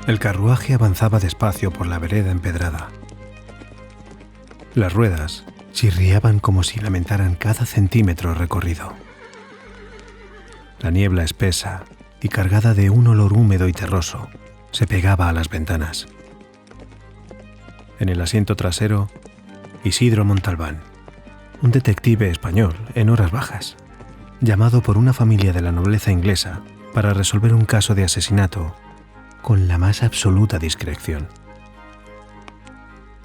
El carruaje avanzaba despacio por la vereda empedrada. Las ruedas chirriaban como si lamentaran cada centímetro recorrido. La niebla espesa y cargada de un olor húmedo y terroso se pegaba a las ventanas. En el asiento trasero, Isidro Montalbán, un detective español en horas bajas, llamado por una familia de la nobleza inglesa para resolver un caso de asesinato con la más absoluta discreción.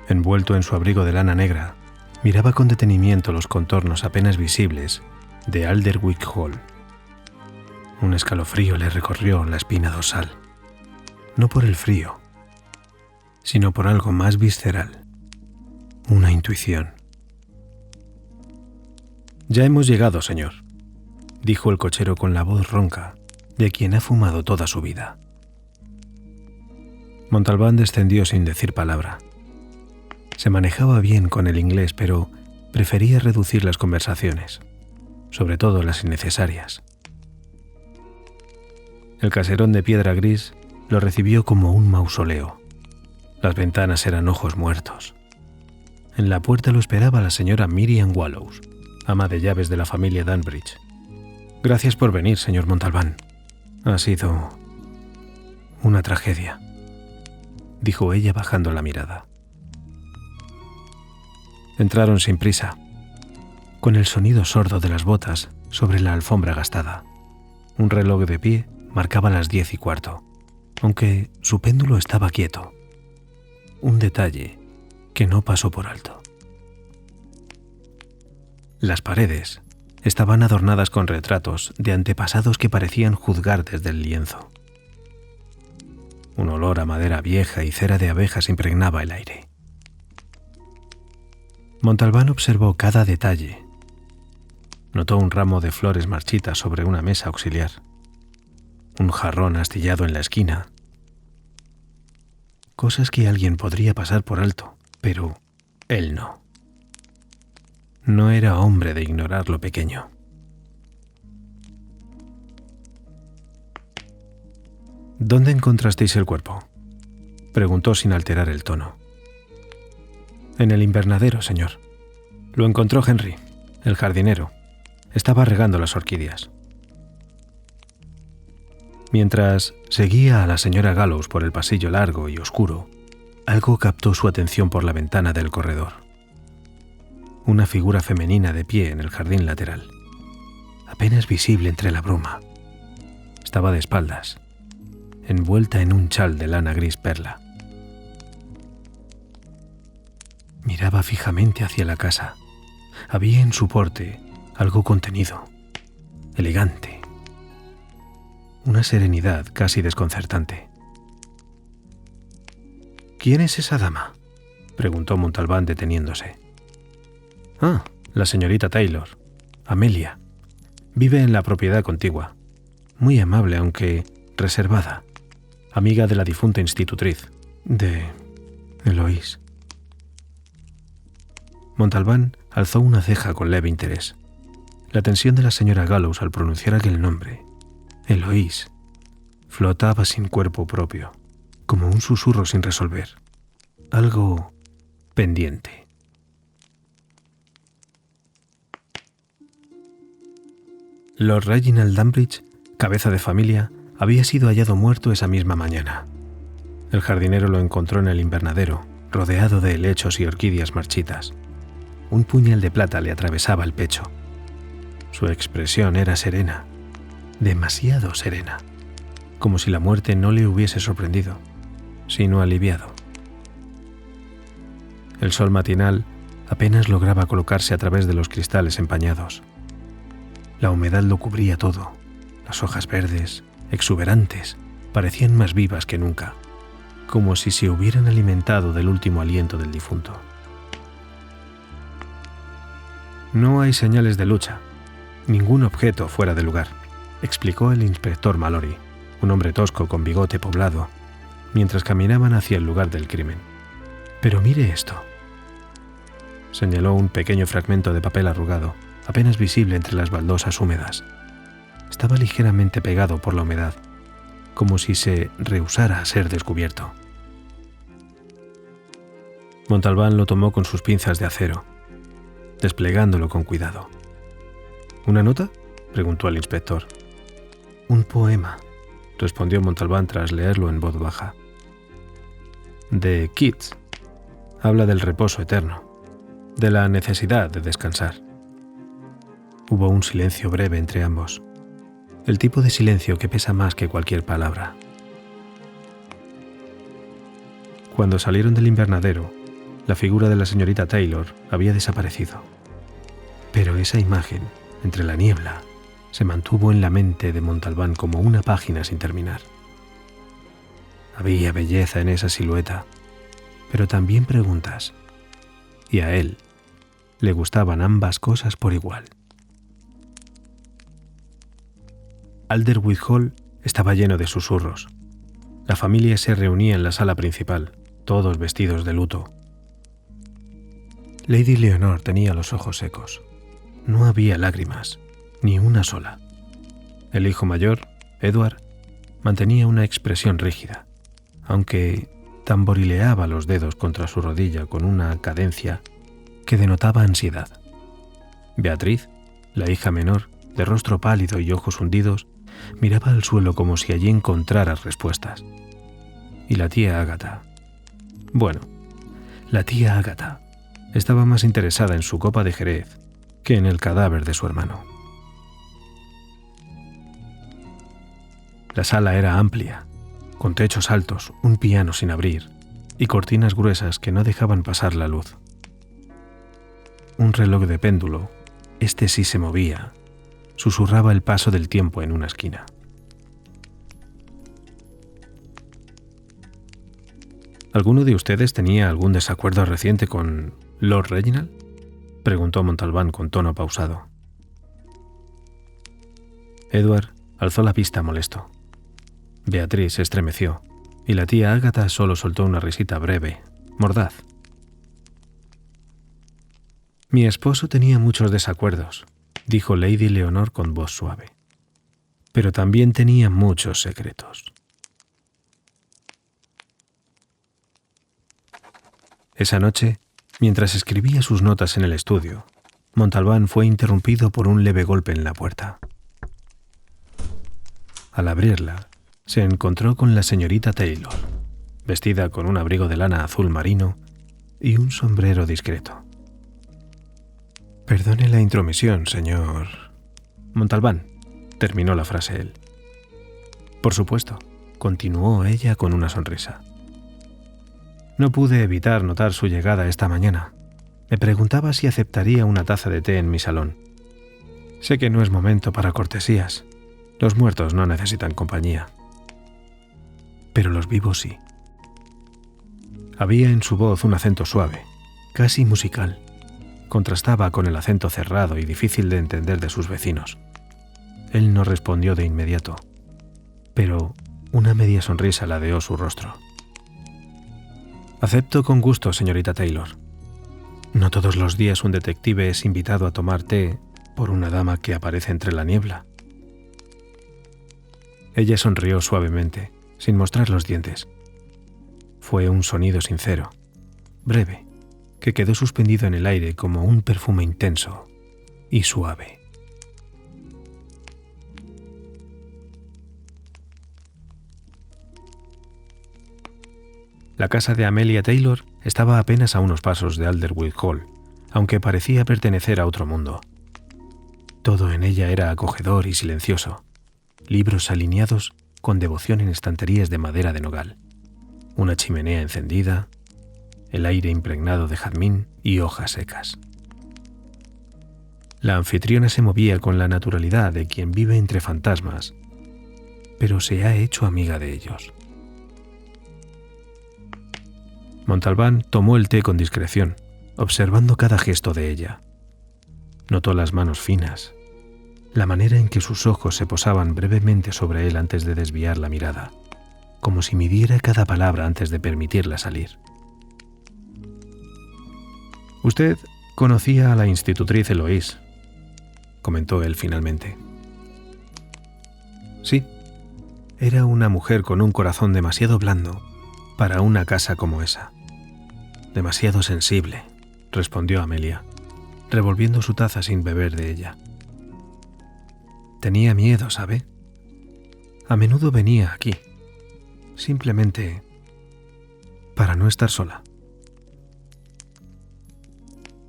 Envuelto en su abrigo de lana negra, miraba con detenimiento los contornos apenas visibles de Alderwick Hall. Un escalofrío le recorrió la espina dorsal, no por el frío, sino por algo más visceral, una intuición. «Ya hemos llegado, señor», dijo el cochero con la voz ronca de quien ha fumado toda su vida. Montalbán descendió sin decir palabra. Se manejaba bien con el inglés, pero prefería reducir las conversaciones, sobre todo las innecesarias. El caserón de piedra gris lo recibió como un mausoleo. Las ventanas eran ojos muertos. En la puerta lo esperaba la señora Miriam Wallows, ama de llaves de la familia Dunbridge. «Gracias por venir, señor Montalbán. Ha sido una tragedia», dijo ella bajando la mirada. Entraron sin prisa, con el sonido sordo de las botas sobre la alfombra gastada. Un reloj de pie marcaba las 10:15, aunque su péndulo estaba quieto. Un detalle que no pasó por alto. Las paredes estaban adornadas con retratos de antepasados que parecían juzgar desde el lienzo. Un olor a madera vieja y cera de abejas impregnaba el aire. Montalbán observó cada detalle. Notó un ramo de flores marchitas sobre una mesa auxiliar, un jarrón astillado en la esquina. Cosas que alguien podría pasar por alto, pero él no. No era hombre de ignorar lo pequeño. «¿Dónde encontrasteis el cuerpo?», preguntó sin alterar el tono. «En el invernadero, señor. Lo encontró Henry, el jardinero. Estaba regando las orquídeas». Mientras seguía a la señora Gallows por el pasillo largo y oscuro, algo captó su atención por la ventana del corredor. Una figura femenina de pie en el jardín lateral, apenas visible entre la bruma. Estaba de espaldas, envuelta en un chal de lana gris perla. Miraba fijamente hacia la casa. Había en su porte algo contenido, elegante, una serenidad casi desconcertante. «¿Quién es esa dama?», preguntó Montalbán deteniéndose. «Ah, la señorita Taylor, Amelia. Vive en la propiedad contigua. Muy amable, aunque reservada. Amiga de la difunta institutriz, de Eloís». Montalbán alzó una ceja con leve interés. La tensión de la señora Gallows al pronunciar aquel nombre, Eloís, flotaba sin cuerpo propio, como un susurro sin resolver, algo pendiente. Lord Reginald Dunbridge, cabeza de familia, había sido hallado muerto esa misma mañana. El jardinero lo encontró en el invernadero, rodeado de helechos y orquídeas marchitas. Un puñal de plata le atravesaba el pecho. Su expresión era serena, demasiado serena, como si la muerte no le hubiese sorprendido, sino aliviado. El sol matinal apenas lograba colocarse a través de los cristales empañados. La humedad lo cubría todo. Las hojas verdes, exuberantes, parecían más vivas que nunca, como si se hubieran alimentado del último aliento del difunto. «No hay señales de lucha, ningún objeto fuera de lugar», explicó el inspector Mallory, un hombre tosco con bigote poblado, mientras caminaban hacia el lugar del crimen. «Pero mire esto». Señaló un pequeño fragmento de papel arrugado, apenas visible entre las baldosas húmedas. Estaba ligeramente pegado por la humedad, como si se rehusara a ser descubierto. Montalbán lo tomó con sus pinzas de acero, desplegándolo con cuidado. ¿Una nota?, preguntó el inspector. Un poema, respondió Montalbán tras leerlo en voz baja. De Keats. Habla del reposo eterno, de la necesidad de descansar. Hubo un silencio breve entre ambos, el tipo de silencio que pesa más que cualquier palabra. Cuando salieron del invernadero, la figura de la señorita Taylor había desaparecido. Pero esa imagen, entre la niebla, se mantuvo en la mente de Montalbán como una página sin terminar. Había belleza en esa silueta, pero también preguntas, y a él le gustaban ambas cosas por igual. Alderwood Hall estaba lleno de susurros. La familia se reunía en la sala principal, todos vestidos de luto. Lady Leonor tenía los ojos secos. No había lágrimas, ni una sola. El hijo mayor, Edward, mantenía una expresión rígida, aunque tamborileaba los dedos contra su rodilla con una cadencia que denotaba ansiedad. Beatriz, la hija menor, de rostro pálido y ojos hundidos, miraba al suelo como si allí encontrara respuestas. Y la tía Ágata. Bueno, la tía Ágata estaba más interesada en su copa de Jerez que en el cadáver de su hermano. La sala era amplia, con techos altos, un piano sin abrir y cortinas gruesas que no dejaban pasar la luz. Un reloj de péndulo, este sí se movía, susurraba el paso del tiempo en una esquina. ¿Alguno de ustedes tenía algún desacuerdo reciente con Lord Reginald?, preguntó Montalbán con tono pausado. Edward alzó la vista molesto. Beatriz se estremeció, y la tía Ágata solo soltó una risita breve, mordaz. Mi esposo tenía muchos desacuerdos, dijo Lady Leonor con voz suave, pero también tenía muchos secretos. Esa noche, mientras escribía sus notas en el estudio, Montalbán fue interrumpido por un leve golpe en la puerta. Al abrirla, se encontró con la señorita Taylor, vestida con un abrigo de lana azul marino y un sombrero discreto. Perdone la intromisión, señor Montalbán, terminó la frase él. Por supuesto, continuó ella con una sonrisa. No pude evitar notar su llegada esta mañana. Me preguntaba si aceptaría una taza de té en mi salón. Sé que no es momento para cortesías. Los muertos no necesitan compañía. Pero los vivos sí. Había en su voz un acento suave, casi musical. Contrastaba con el acento cerrado y difícil de entender de sus vecinos. Él no respondió de inmediato, pero una media sonrisa ladeó su rostro. Acepto con gusto, señorita Taylor. No todos los días un detective es invitado a tomar té por una dama que aparece entre la niebla. Ella sonrió suavemente, sin mostrar los dientes. Fue un sonido sincero, breve, que quedó suspendido en el aire como un perfume intenso y suave. La casa de Amelia Taylor estaba apenas a unos pasos de Alderwood Hall, aunque parecía pertenecer a otro mundo. Todo en ella era acogedor y silencioso. Libros alineados con devoción en estanterías de madera de nogal. Una chimenea encendida, el aire impregnado de jazmín y hojas secas. La anfitriona se movía con la naturalidad de quien vive entre fantasmas, pero se ha hecho amiga de ellos. Montalbán tomó el té con discreción, observando cada gesto de ella. Notó las manos finas, la manera en que sus ojos se posaban brevemente sobre él antes de desviar la mirada, como si midiera cada palabra antes de permitirla salir. «Usted conocía a la institutriz Eloise», comentó él finalmente. «Sí, Era una mujer con un corazón demasiado blando para una casa como esa. Demasiado sensible, respondió Amelia, revolviendo su taza sin beber de ella. Tenía miedo, ¿sabe? A menudo venía aquí, simplemente para no estar sola.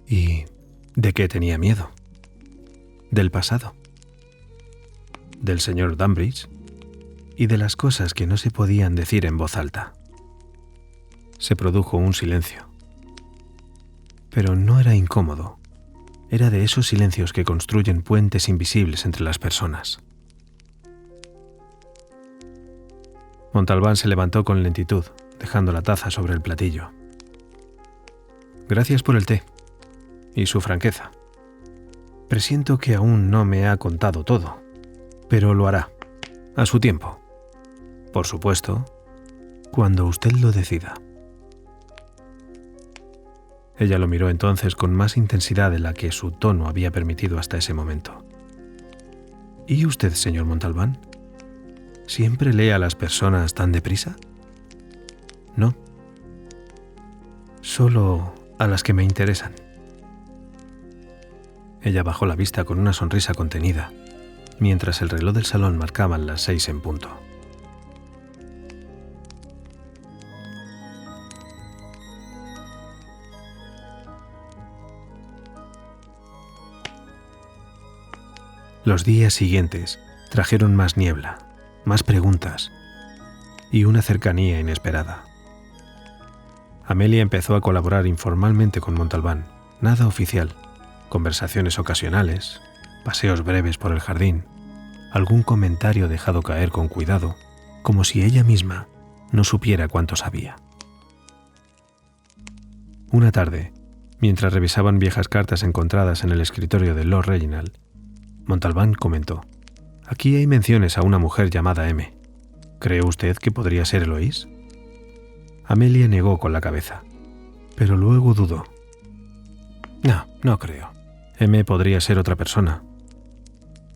¿Y de qué tenía miedo? Del pasado, del señor Dunbridge y de las cosas que no se podían decir en voz alta. Se produjo un silencio. Pero no era incómodo. Era de esos silencios que construyen puentes invisibles entre las personas. Montalbán se levantó con lentitud, dejando la taza sobre el platillo. Gracias por el té y su franqueza. Presiento que aún no me ha contado todo, pero lo hará, a su tiempo. Por supuesto, cuando usted lo decida. Ella lo miró entonces con más intensidad de la que su tono había permitido hasta ese momento. ¿Y usted, señor Montalbán? ¿Siempre lee a las personas tan deprisa? No. Solo a las que me interesan. Ella bajó la vista con una sonrisa contenida, mientras el reloj del salón marcaba las 6 en punto. Los días siguientes trajeron más niebla, más preguntas y una cercanía inesperada. Amelia empezó a colaborar informalmente con Montalbán, nada oficial, conversaciones ocasionales, paseos breves por el jardín, algún comentario dejado caer con cuidado, como si ella misma no supiera cuánto sabía. Una tarde, mientras revisaban viejas cartas encontradas en el escritorio de Lord Reginald, Montalbán comentó: «Aquí hay menciones a una mujer llamada M. ¿Cree usted que podría ser Eloís?» Amelia negó con la cabeza, pero luego dudó. No creo. M podría ser otra persona.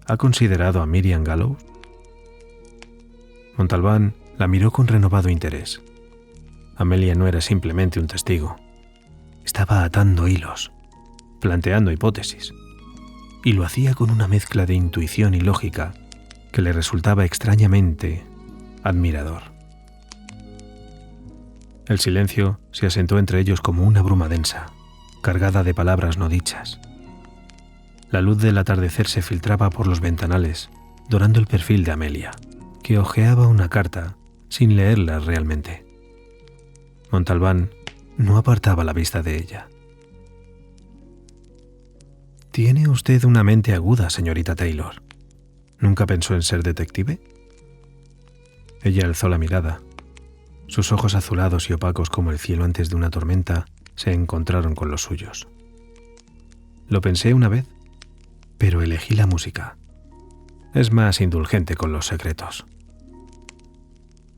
¿Ha considerado a Miriam Gallows?» Montalbán la miró con renovado interés. Amelia no era simplemente un testigo. Estaba atando hilos, planteando hipótesis, y lo hacía con una mezcla de intuición y lógica que le resultaba extrañamente admirador. El silencio se asentó entre ellos como una bruma densa, cargada de palabras no dichas. La luz del atardecer se filtraba por los ventanales, dorando el perfil de Amelia, que hojeaba una carta sin leerla realmente. Montalbán no apartaba la vista de ella. «Tiene usted una mente aguda, señorita Taylor. ¿Nunca pensó en ser detective?» Ella alzó la mirada. Sus ojos azulados y opacos como el cielo antes de una tormenta se encontraron con los suyos. «Lo pensé una vez, pero elegí la música. Es más indulgente con los secretos».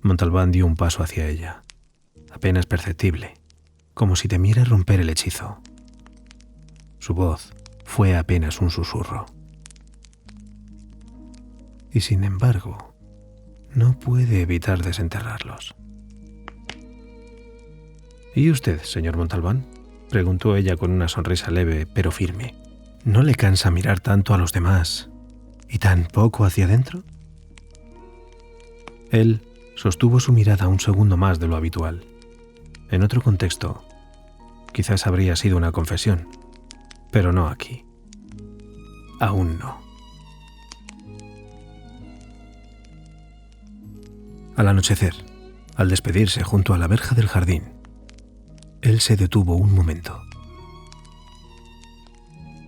Montalbán dio un paso hacia ella, apenas perceptible, como si temiera romper el hechizo. Su voz fue apenas un susurro. «Y sin embargo, no puede evitar desenterrarlos». «¿Y usted, señor Montalbán?», preguntó ella con una sonrisa leve pero firme. «¿No le cansa mirar tanto a los demás y tan poco hacia adentro?» Él sostuvo su mirada un segundo más de lo habitual. En otro contexto, quizás habría sido una confesión, pero no aquí. Aún no. Al anochecer, al despedirse junto a la verja del jardín, él se detuvo un momento.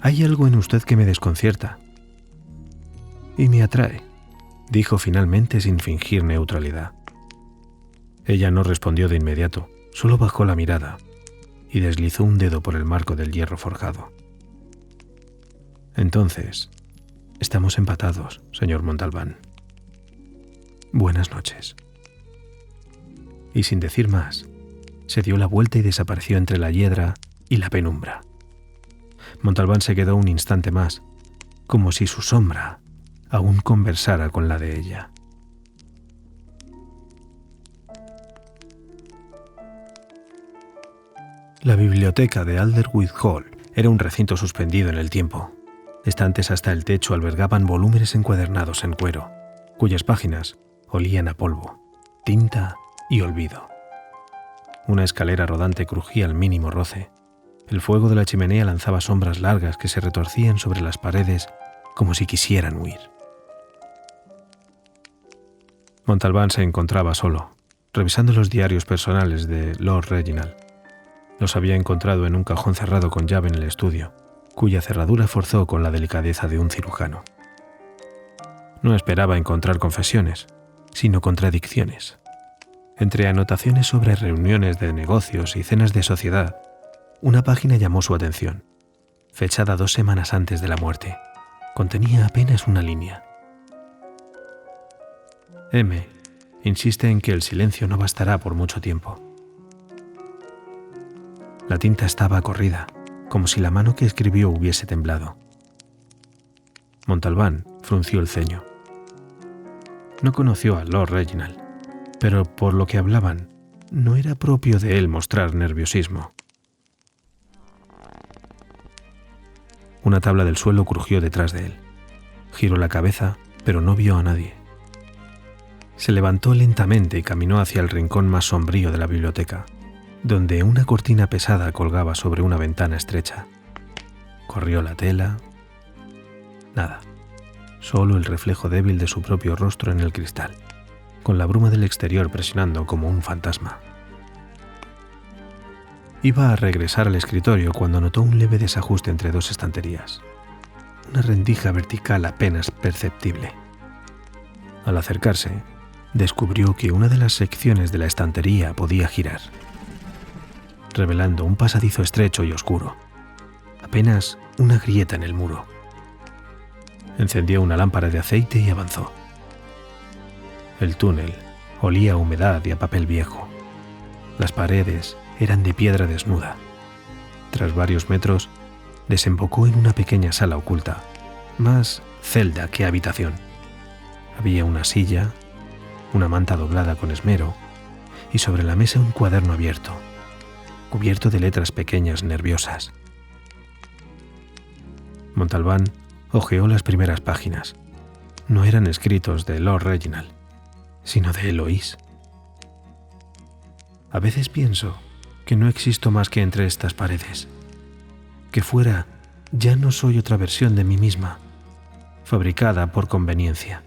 «Hay algo en usted que me desconcierta y me atrae», dijo finalmente sin fingir neutralidad. Ella no respondió de inmediato, solo bajó la mirada y deslizó un dedo por el marco del hierro forjado. «Entonces, estamos empatados, señor Montalbán. Buenas noches». Y sin decir más, se dio la vuelta y desapareció entre la hiedra y la penumbra. Montalbán se quedó un instante más, como si su sombra aún conversara con la de ella. La biblioteca de Alderwood Hall era un recinto suspendido en el tiempo. Estantes hasta el techo albergaban volúmenes encuadernados en cuero, cuyas páginas olían a polvo, tinta y olvido. Una escalera rodante crujía al mínimo roce. El fuego de la chimenea lanzaba sombras largas que se retorcían sobre las paredes como si quisieran huir. Montalbán se encontraba solo, revisando los diarios personales de Lord Reginald. Los había encontrado en un cajón cerrado con llave en el estudio, cuya cerradura forzó con la delicadeza de un cirujano. No esperaba encontrar confesiones, sino contradicciones. Entre anotaciones sobre reuniones de negocios y cenas de sociedad, una página llamó su atención, fechada 2 semanas antes de la muerte. Contenía apenas una línea. M. insiste en que el silencio no bastará por mucho tiempo. La tinta estaba corrida, como si la mano que escribió hubiese temblado. Montalbán frunció el ceño. No conoció a Lord Reginald, pero por lo que hablaban, no era propio de él mostrar nerviosismo. Una tabla del suelo crujió detrás de él. Giró la cabeza, pero no vio a nadie. Se levantó lentamente y caminó hacia el rincón más sombrío de la biblioteca, donde una cortina pesada colgaba sobre una ventana estrecha. Corrió la tela. Nada. Solo el reflejo débil de su propio rostro en el cristal, con la bruma del exterior presionando como un fantasma. Iba a regresar al escritorio cuando notó un leve desajuste entre 2 estanterías. Una rendija vertical apenas perceptible. Al acercarse, descubrió que una de las secciones de la estantería podía girar, revelando un pasadizo estrecho y oscuro, apenas una grieta en el muro. Encendió una lámpara de aceite y avanzó. El túnel olía a humedad y a papel viejo. Las paredes eran de piedra desnuda. Tras varios metros, desembocó en una pequeña sala oculta, más celda que habitación. Había una silla, una manta doblada con esmero, y sobre la mesa un cuaderno abierto, cubierto de letras pequeñas nerviosas. Montalbán hojeó las primeras páginas. No eran escritos de Lord Reginald, sino de Eloise. A veces pienso que no existo más que entre estas paredes, que fuera ya no soy otra versión de mí misma, fabricada por conveniencia.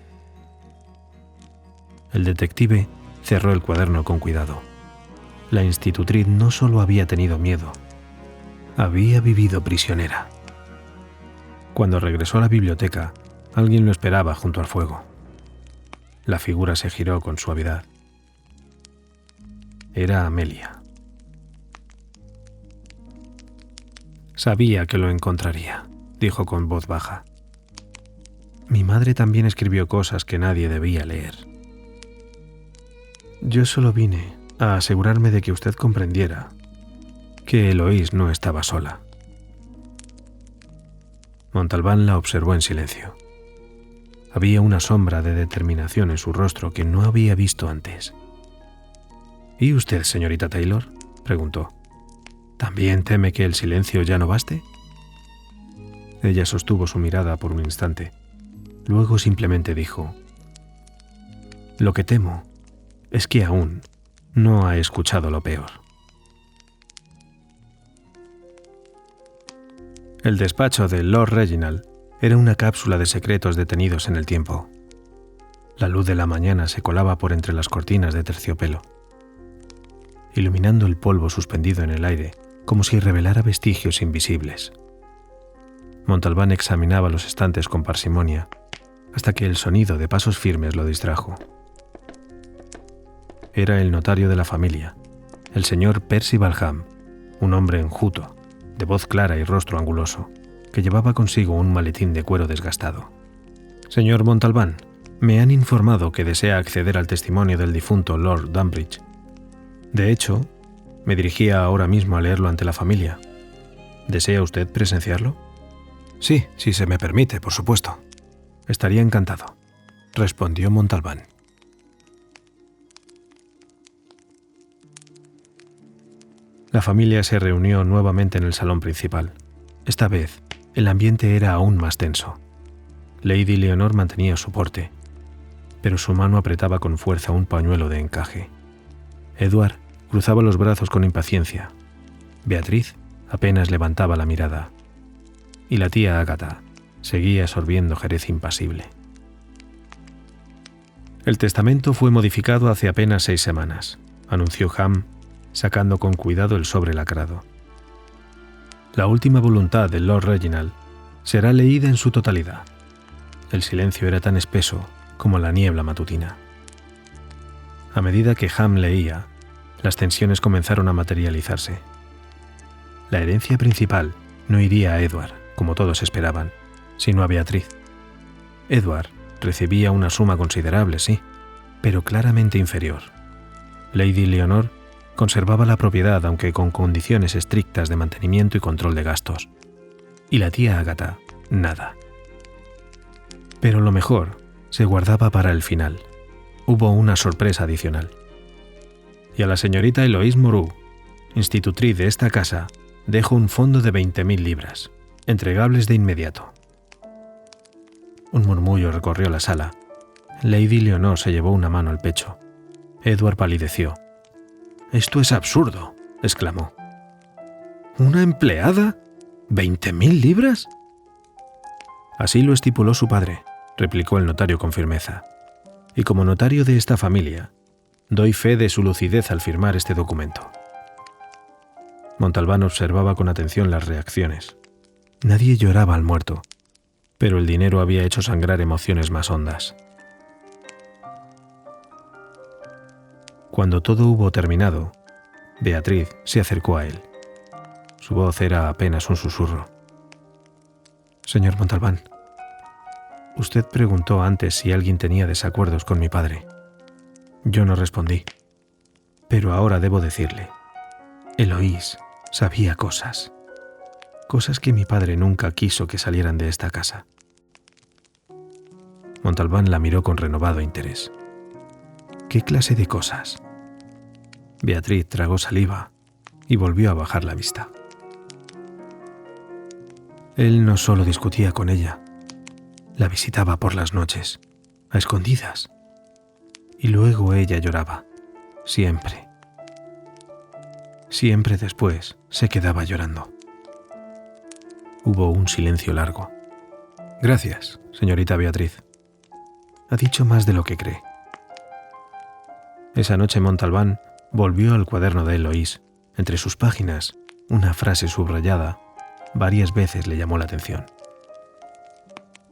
El detective cerró el cuaderno con cuidado. La institutriz no solo había tenido miedo, había vivido prisionera. Cuando regresó a la biblioteca, alguien lo esperaba junto al fuego. La figura se giró con suavidad. Era Amelia. Sabía que lo encontraría, dijo con voz baja. Mi madre también escribió cosas que nadie debía leer. Yo solo vine a asegurarme de que usted comprendiera que Eloise no estaba sola. Montalbán la observó en silencio. Había una sombra de determinación en su rostro que no había visto antes. ¿Y usted, señorita Taylor?, preguntó. ¿También teme que el silencio ya no baste? Ella sostuvo su mirada por un instante. Luego simplemente dijo: Lo que temo es que aún no ha escuchado lo peor. El despacho de Lord Reginald era una cápsula de secretos detenidos en el tiempo. La luz de la mañana se colaba por entre las cortinas de terciopelo, iluminando el polvo suspendido en el aire como si revelara vestigios invisibles. Montalbán examinaba los estantes con parsimonia hasta que el sonido de pasos firmes lo distrajo. Era el notario de la familia, el señor Percy Balham, un hombre enjuto, de voz clara y rostro anguloso, que llevaba consigo un maletín de cuero desgastado. Señor Montalbán, me han informado que desea acceder al testimonio del difunto Lord Dunbridge. De hecho, me dirigía ahora mismo a leerlo ante la familia. ¿Desea usted presenciarlo? Sí, si se me permite, por supuesto. Estaría encantado, respondió Montalbán. La familia se reunió nuevamente en el salón principal. Esta vez, el ambiente era aún más tenso. Lady Leonor mantenía su porte, pero su mano apretaba con fuerza un pañuelo de encaje. Edward cruzaba los brazos con impaciencia. Beatriz apenas levantaba la mirada. Y la tía Agatha seguía sorbiendo jerez impasible. El testamento fue modificado hace apenas 6 semanas, anunció Ham, sacando con cuidado el sobre lacrado. La última voluntad de Lord Reginald será leída en su totalidad. El silencio era tan espeso como la niebla matutina. A medida que Ham leía, las tensiones comenzaron a materializarse. La herencia principal no iría a Edward, como todos esperaban, sino a Beatriz. Edward recibía una suma considerable, sí, pero claramente inferior. Lady Leonor conservaba la propiedad, aunque con condiciones estrictas de mantenimiento y control de gastos. Y la tía Agatha, nada. Pero lo mejor se guardaba para el final. Hubo una sorpresa adicional. Y a la señorita Eloise Moreau, institutriz de esta casa, dejo un fondo de 20.000 libras, entregables de inmediato. Un murmullo recorrió la sala. Lady Leonor se llevó una mano al pecho. Edward palideció. «Esto es absurdo», exclamó. «¿Una empleada? ¿20.000 libras?» «Así lo estipuló su padre», replicó el notario con firmeza. «Y como notario de esta familia, doy fe de su lucidez al firmar este documento». Montalbán observaba con atención las reacciones. Nadie lloraba al muerto, pero el dinero había hecho sangrar emociones más hondas. Cuando todo hubo terminado, Beatriz se acercó a él. Su voz era apenas un susurro. «Señor Montalbán, usted preguntó antes si alguien tenía desacuerdos con mi padre. Yo no respondí. Pero ahora debo decirle, Eloise sabía cosas que mi padre nunca quiso que salieran de esta casa». Montalbán la miró con renovado interés. «¿Qué clase de cosas?» Beatriz tragó saliva y volvió a bajar la vista. Él no solo discutía con ella, la visitaba por las noches, a escondidas, y luego ella lloraba, siempre. Siempre después se quedaba llorando. Hubo un silencio largo. «Gracias, señorita Beatriz. Ha dicho más de lo que cree». Esa noche Montalbán volvió al cuaderno de Eloise. Entre sus páginas, una frase subrayada varias veces le llamó la atención.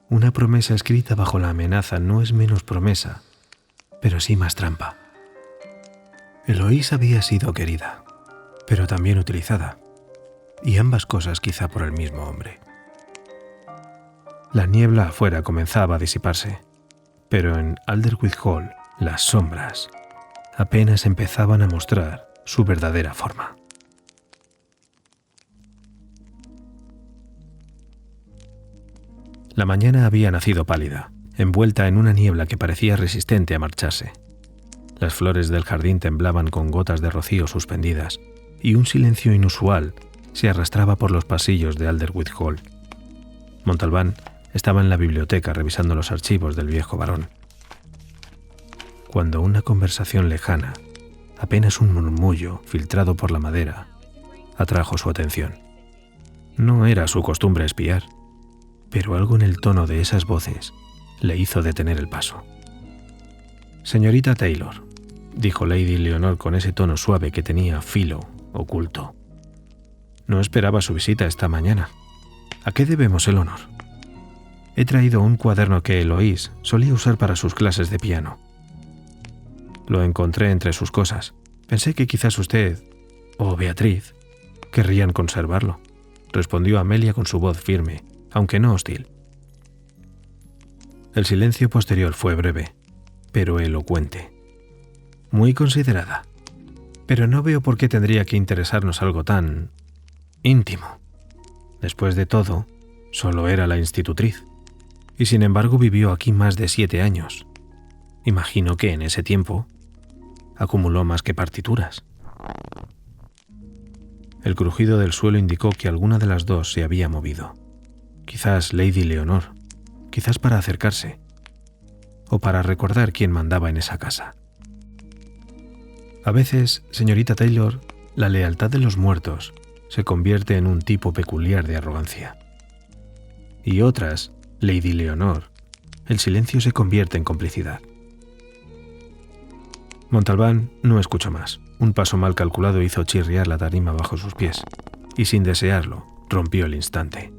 Una promesa escrita bajo la amenaza no es menos promesa, pero sí más trampa. Eloise había sido querida, pero también utilizada, y ambas cosas quizá por el mismo hombre. La niebla afuera comenzaba a disiparse, pero en Alderwhite Hall las sombras apenas empezaban a mostrar su verdadera forma. La mañana había nacido pálida, envuelta en una niebla que parecía resistente a marcharse. Las flores del jardín temblaban con gotas de rocío suspendidas, y un silencio inusual se arrastraba por los pasillos de Alderwhite Hall. Montalbán estaba en la biblioteca revisando los archivos del viejo barón, cuando una conversación lejana, apenas un murmullo filtrado por la madera, atrajo su atención. No era su costumbre espiar, pero algo en el tono de esas voces le hizo detener el paso. «Señorita Taylor», dijo Lady Leonor con ese tono suave que tenía filo oculto. «No esperaba su visita esta mañana. ¿A qué debemos el honor?» «He traído un cuaderno que Eloise solía usar para sus clases de piano. Lo encontré entre sus cosas. Pensé que quizás usted, o Beatriz, querrían conservarlo», respondió Amelia con su voz firme, aunque no hostil. El silencio posterior fue breve, pero elocuente. «Muy considerada. Pero no veo por qué tendría que interesarnos algo tan íntimo. Después de todo, solo era la institutriz, y sin embargo vivió aquí más de 7 años. Imagino que en ese tiempo acumuló más que partituras». El crujido del suelo indicó que alguna de las dos se había movido. Quizás Lady Leonor, quizás para acercarse, o para recordar quién mandaba en esa casa. A veces, señorita Taylor, la lealtad de los muertos se convierte en un tipo peculiar de arrogancia. Y otras, Lady Leonor, el silencio se convierte en complicidad. Montalbán no escuchó más. Un paso mal calculado hizo chirriar la tarima bajo sus pies, y sin desearlo, rompió el instante.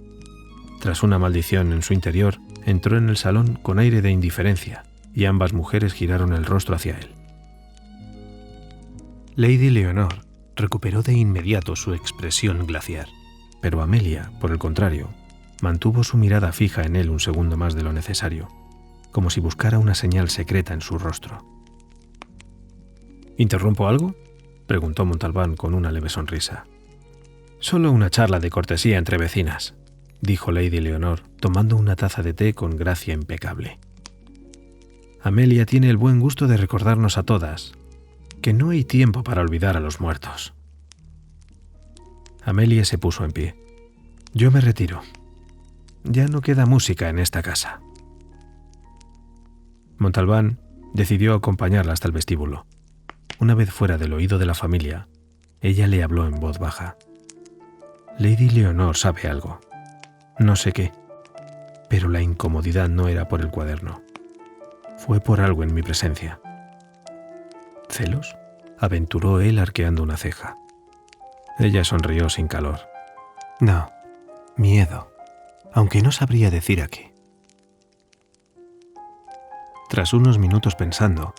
Tras una maldición en su interior, entró en el salón con aire de indiferencia, y ambas mujeres giraron el rostro hacia él. Lady Leonor recuperó de inmediato su expresión glaciar, pero Amelia, por el contrario, mantuvo su mirada fija en él un segundo más de lo necesario, como si buscara una señal secreta en su rostro. ¿Interrumpo algo?, preguntó Montalbán con una leve sonrisa. Solo una charla de cortesía entre vecinas, dijo Lady Leonor, tomando una taza de té con gracia impecable. Amelia tiene el buen gusto de recordarnos a todas que no hay tiempo para olvidar a los muertos. Amelia se puso en pie. Yo me retiro. Ya no queda música en esta casa. Montalbán decidió acompañarla hasta el vestíbulo. Una vez fuera del oído de la familia, ella le habló en voz baja. Lady Leonor sabe algo. No sé qué, pero la incomodidad no era por el cuaderno. Fue por algo en mi presencia. ¿Celos?, aventuró él arqueando una ceja. Ella sonrió sin calor. No, miedo, aunque no sabría decir a qué. Tras unos minutos pensando,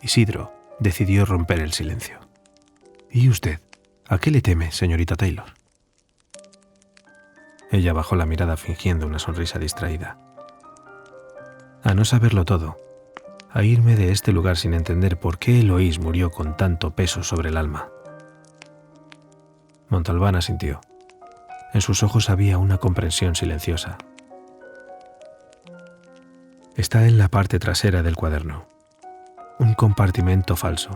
Isidro decidió romper el silencio. ¿Y usted? ¿A qué le teme, señorita Taylor? Ella bajó la mirada fingiendo una sonrisa distraída. A no saberlo todo, a irme de este lugar sin entender por qué Eloís murió con tanto peso sobre el alma. Montalbán asintió. En sus ojos había una comprensión silenciosa. Está en la parte trasera del cuaderno. Un compartimento falso.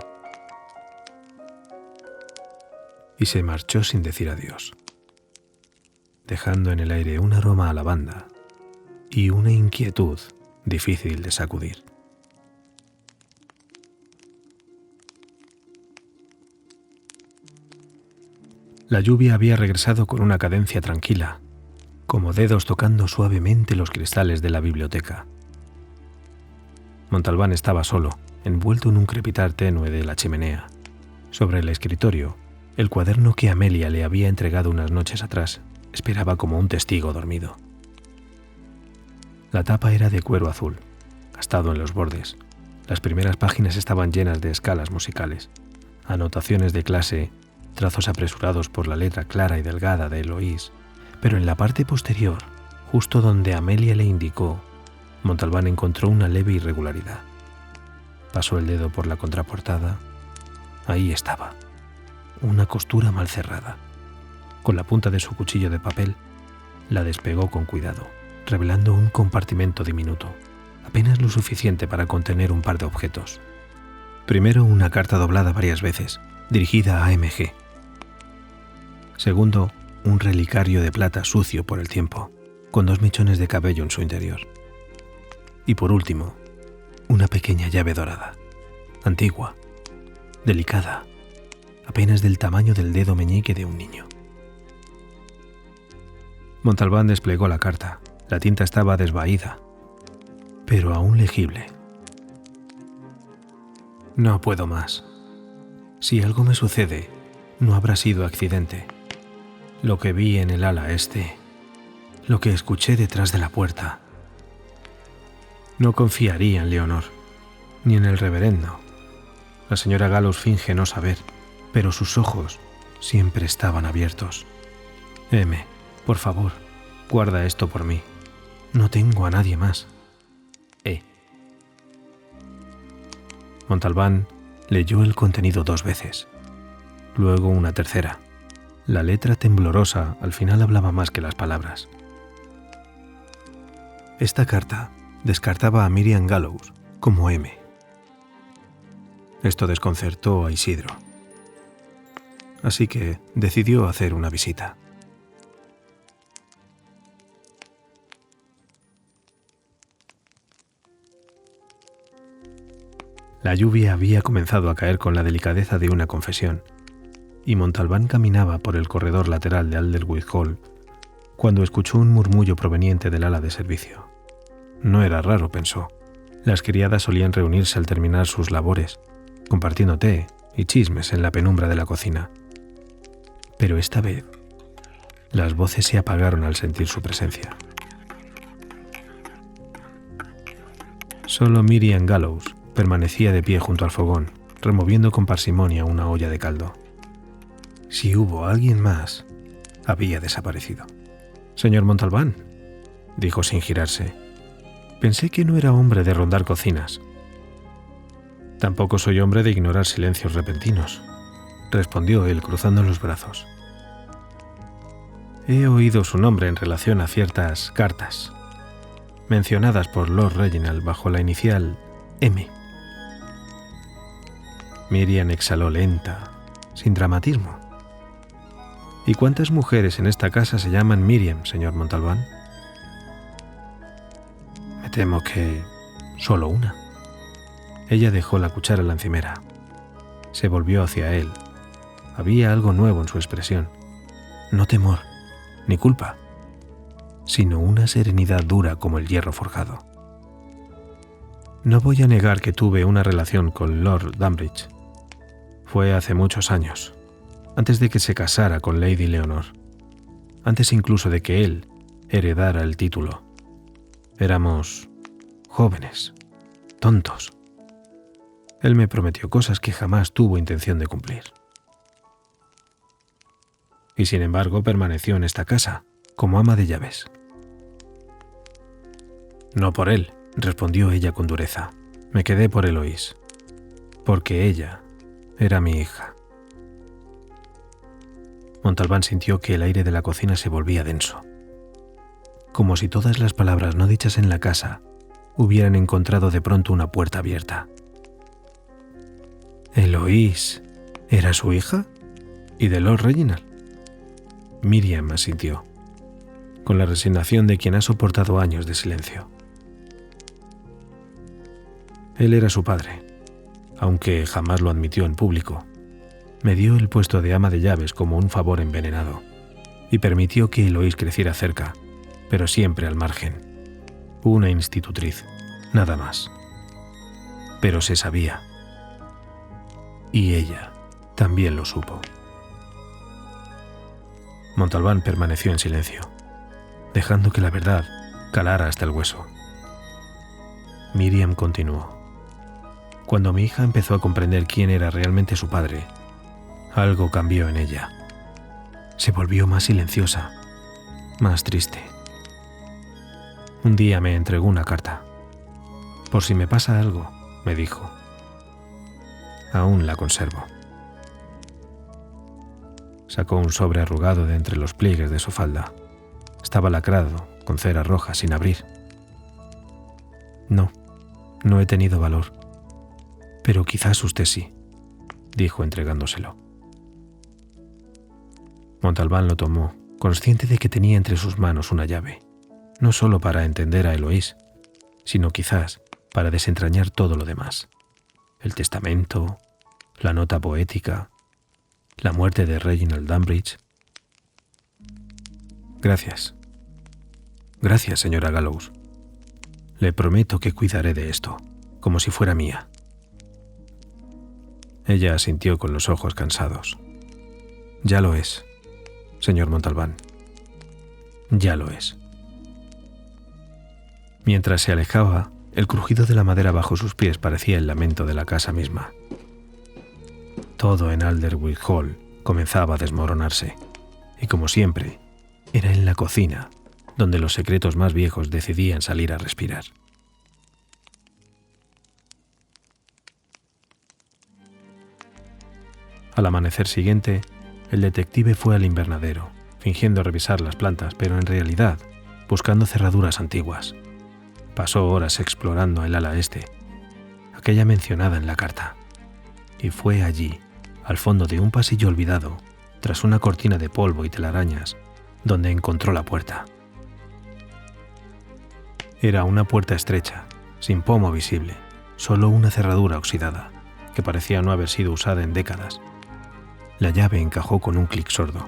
Y se marchó sin decir adiós, dejando en el aire un aroma a lavanda y una inquietud difícil de sacudir. La lluvia había regresado con una cadencia tranquila, como dedos tocando suavemente los cristales de la biblioteca. Montalbán estaba solo, envuelto en un crepitar tenue de la chimenea. Sobre el escritorio, el cuaderno que Amelia le había entregado unas noches atrás esperaba como un testigo dormido. La tapa era de cuero azul, gastado en los bordes. Las primeras páginas estaban llenas de escalas musicales, anotaciones de clase, trazos apresurados por la letra clara y delgada de Eloís, pero en la parte posterior, justo donde Amelia le indicó, Montalbán encontró una leve irregularidad. Pasó el dedo por la contraportada. Ahí estaba, una costura mal cerrada. Con la punta de su cuchillo de papel, la despegó con cuidado, revelando un compartimento diminuto, apenas lo suficiente para contener un par de objetos. Primero, una carta doblada varias veces, dirigida a M.G. Segundo, un relicario de plata sucio por el tiempo, con 2 mechones de cabello en su interior. Y por último, una pequeña llave dorada, antigua, delicada, apenas del tamaño del dedo meñique de un niño. Montalbán desplegó la carta. La tinta estaba desvaída, pero aún legible. No puedo más. Si algo me sucede, no habrá sido accidente. Lo que vi en el ala este, lo que escuché detrás de la puerta. No confiaría en Leonor, ni en el reverendo. La señora Gallows finge no saber, pero sus ojos siempre estaban abiertos. M, por favor, guarda esto por mí. No tengo a nadie más. E. Montalbán leyó el contenido 2 veces, luego una tercera. La letra temblorosa al final hablaba más que las palabras. Esta carta descartaba a Miriam Gallows como M. Esto desconcertó a Isidro. así que decidió hacer una visita. La lluvia había comenzado a caer con la delicadeza de una confesión, y Montalbán caminaba por el corredor lateral de Alderweed Hall cuando escuchó un murmullo proveniente del ala de servicio. No era raro, pensó. Las criadas solían reunirse al terminar sus labores, compartiendo té y chismes en la penumbra de la cocina. Pero esta vez, las voces se apagaron al sentir su presencia. Solo Miriam Gallows permanecía de pie junto al fogón, removiendo con parsimonia una olla de caldo. Si hubo alguien más, había desaparecido. «Señor Montalbán», dijo sin girarse, «pensé que no era hombre de rondar cocinas». «Tampoco soy hombre de ignorar silencios repentinos», respondió él cruzando los brazos. «He oído su nombre en relación a ciertas cartas, mencionadas por Lord Reginald bajo la inicial M». Miriam exhaló lenta, sin dramatismo. «¿Y cuántas mujeres en esta casa se llaman Miriam, señor Montalbán?» «Me temo que solo una». Ella dejó la cuchara en la encimera. Se volvió hacia él. Había algo nuevo en su expresión. No temor, ni culpa, sino una serenidad dura como el hierro forjado. «No voy a negar que tuve una relación con Lord Dunbridge. Fue hace muchos años, antes de que se casara con Lady Leonor, antes incluso de que él heredara el título. Éramos jóvenes, tontos. Él me prometió cosas que jamás tuvo intención de cumplir. Y sin embargo permaneció en esta casa, como ama de llaves». «No por él», respondió ella con dureza. «Me quedé por Eloís, porque ella era mi hija». Montalbán sintió que el aire de la cocina se volvía denso, como si todas las palabras no dichas en la casa hubieran encontrado de pronto una puerta abierta. «¿Eloís era su hija? ¿Y de Lord Reginald?» Miriam asintió, con la resignación de quien ha soportado años de silencio. «Él era su padre, aunque jamás lo admitió en público. Me dio el puesto de ama de llaves como un favor envenenado y permitió que Eloís creciera cerca, pero siempre al margen. Una institutriz, nada más. Pero se sabía. Y ella también lo supo». Montalbán permaneció en silencio, dejando que la verdad calara hasta el hueso. Miriam continuó. «Cuando mi hija empezó a comprender quién era realmente su padre, algo cambió en ella. Se volvió más silenciosa, más triste. Un día me entregó una carta. Por si me pasa algo, me dijo. Aún la conservo». Sacó un sobre arrugado de entre los pliegues de su falda. Estaba lacrado, con cera roja, sin abrir. No he tenido valor. Pero quizás usted sí», dijo entregándoselo. Montalbán lo tomó, consciente de que tenía entre sus manos una llave, no solo para entender a Eloís, sino quizás para desentrañar todo lo demás. El testamento, la nota poética, la muerte de Reginald Dunbridge. «Gracias. Gracias, señora Gallows. Le prometo que cuidaré de esto, como si fuera mía». Ella asintió con los ojos cansados. «Ya lo es, señor Montalbán. Ya lo es». Mientras se alejaba, el crujido de la madera bajo sus pies parecía el lamento de la casa misma. Todo en Alderweed Hall comenzaba a desmoronarse, y como siempre, era en la cocina donde los secretos más viejos decidían salir a respirar. Al amanecer siguiente, el detective fue al invernadero, fingiendo revisar las plantas, pero en realidad buscando cerraduras antiguas. Pasó horas explorando el ala este, aquella mencionada en la carta, y fue allí, al fondo de un pasillo olvidado, tras una cortina de polvo y telarañas, donde encontró la puerta. Era una puerta estrecha, sin pomo visible, solo una cerradura oxidada, que parecía no haber sido usada en décadas. La llave encajó con un clic sordo.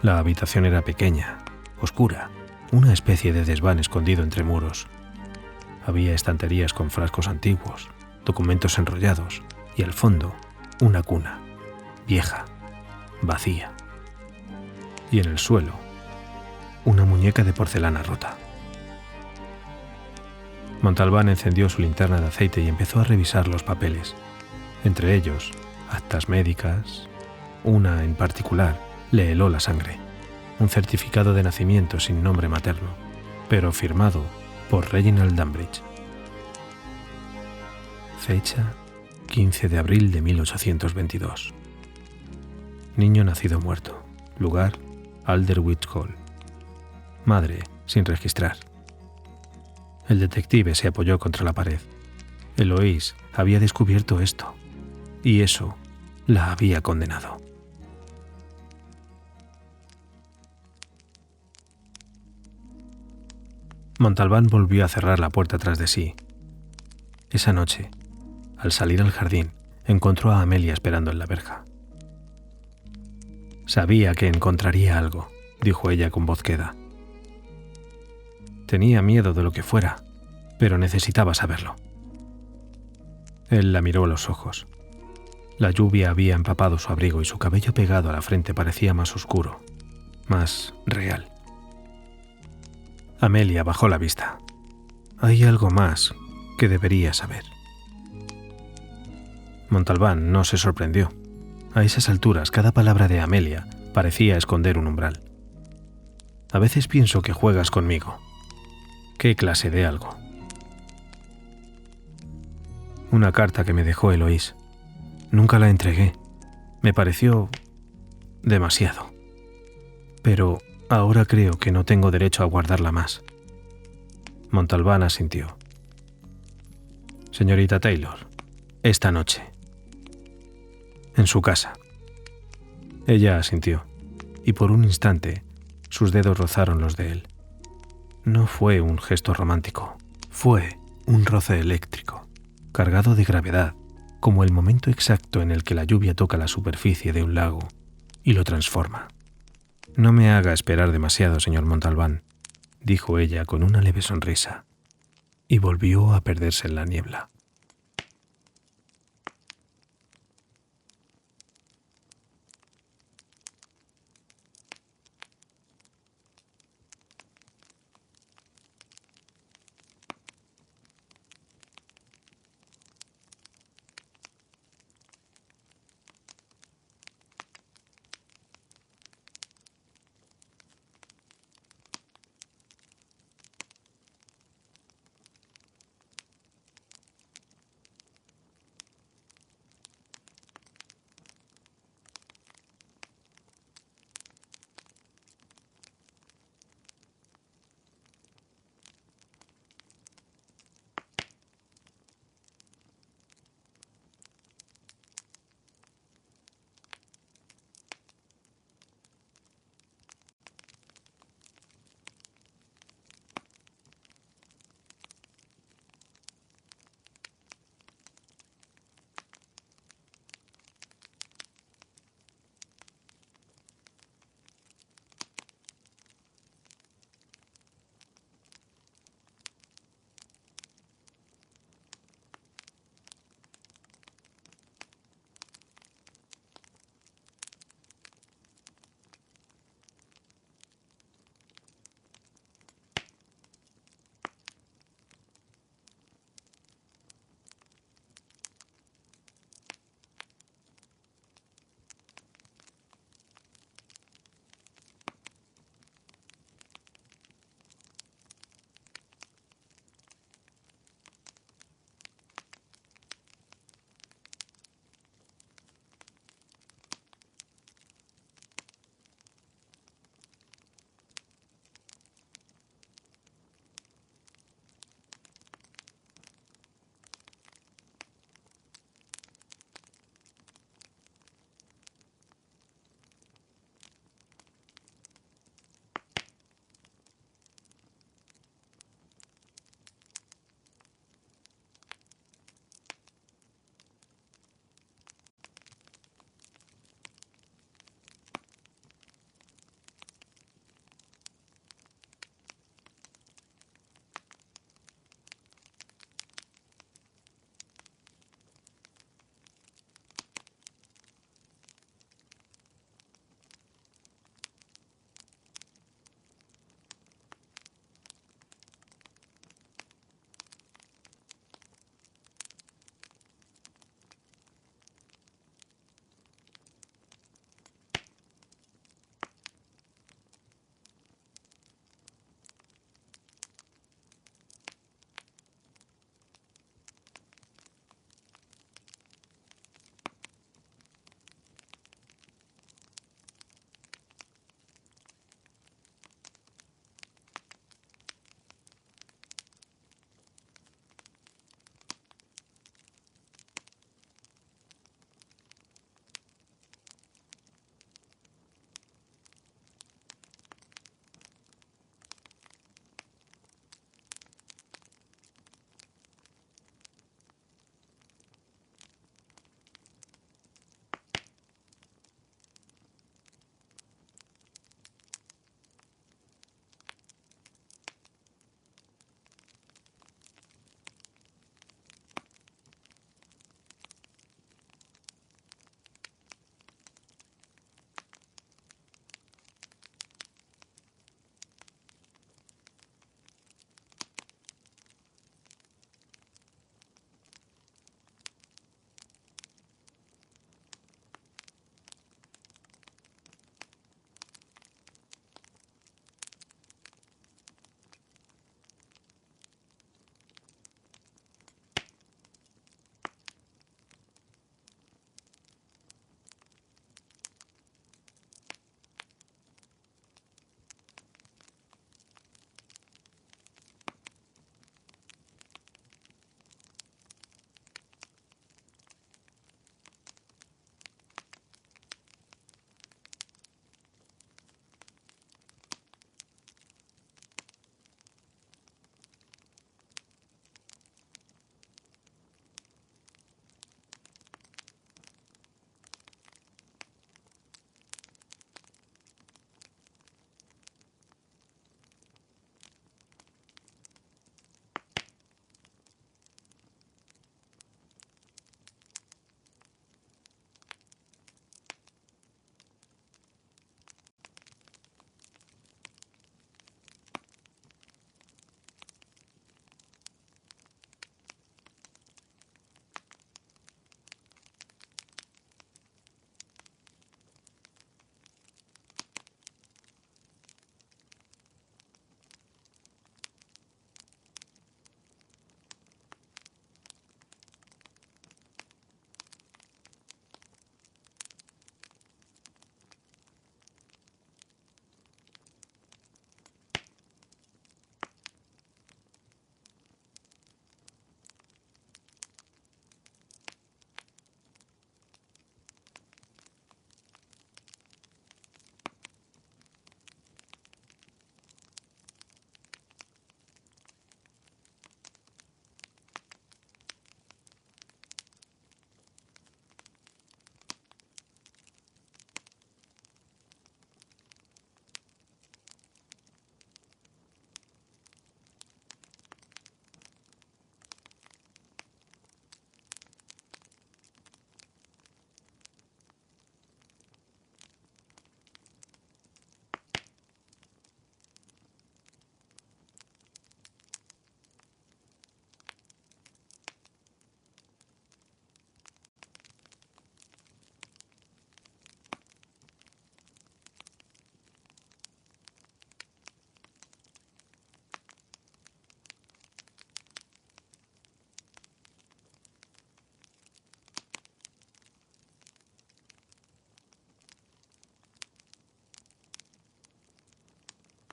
La habitación era pequeña, oscura, una especie de desván escondido entre muros. Había estanterías con frascos antiguos, documentos enrollados y al fondo una cuna, vieja, vacía. Y en el suelo, una muñeca de porcelana rota. Montalbán encendió su linterna de aceite y empezó a revisar los papeles. Entre ellos, actas médicas. Una, en particular, le heló la sangre. Un certificado de nacimiento sin nombre materno, pero firmado por Reginald Dunbridge. Fecha: 15 de abril de 1822. Niño nacido muerto. Lugar: Alderwich Hall. Madre: sin registrar. El detective se apoyó contra la pared. Eloise había descubierto esto, y eso la había condenado. Montalbán volvió a cerrar la puerta tras de sí. Esa noche, al salir al jardín, encontró a Amelia esperando en la verja. Sabía que encontraría algo, dijo ella con voz queda. Tenía miedo de lo que fuera, pero necesitaba saberlo. Él la miró a los ojos. La lluvia había empapado su abrigo y su cabello pegado a la frente parecía más oscuro, más real. Amelia bajó la vista. Hay algo más que debería saber. Montalbán no se sorprendió. A esas alturas, cada palabra de Amelia parecía esconder un umbral. A veces pienso que juegas conmigo. ¿Qué clase de algo? Una carta que me dejó Eloise. Nunca la entregué. Me pareció demasiado. Pero ahora creo que no tengo derecho a guardarla más. Montalbán asintió. Señorita Taylor, esta noche. En su casa. Ella asintió, y por un instante sus dedos rozaron los de él. No fue un gesto romántico, fue un roce eléctrico, cargado de gravedad, como el momento exacto en el que la lluvia toca la superficie de un lago y lo transforma. No me haga esperar demasiado, señor Montalbán, dijo ella con una leve sonrisa, y volvió a perderse en la niebla.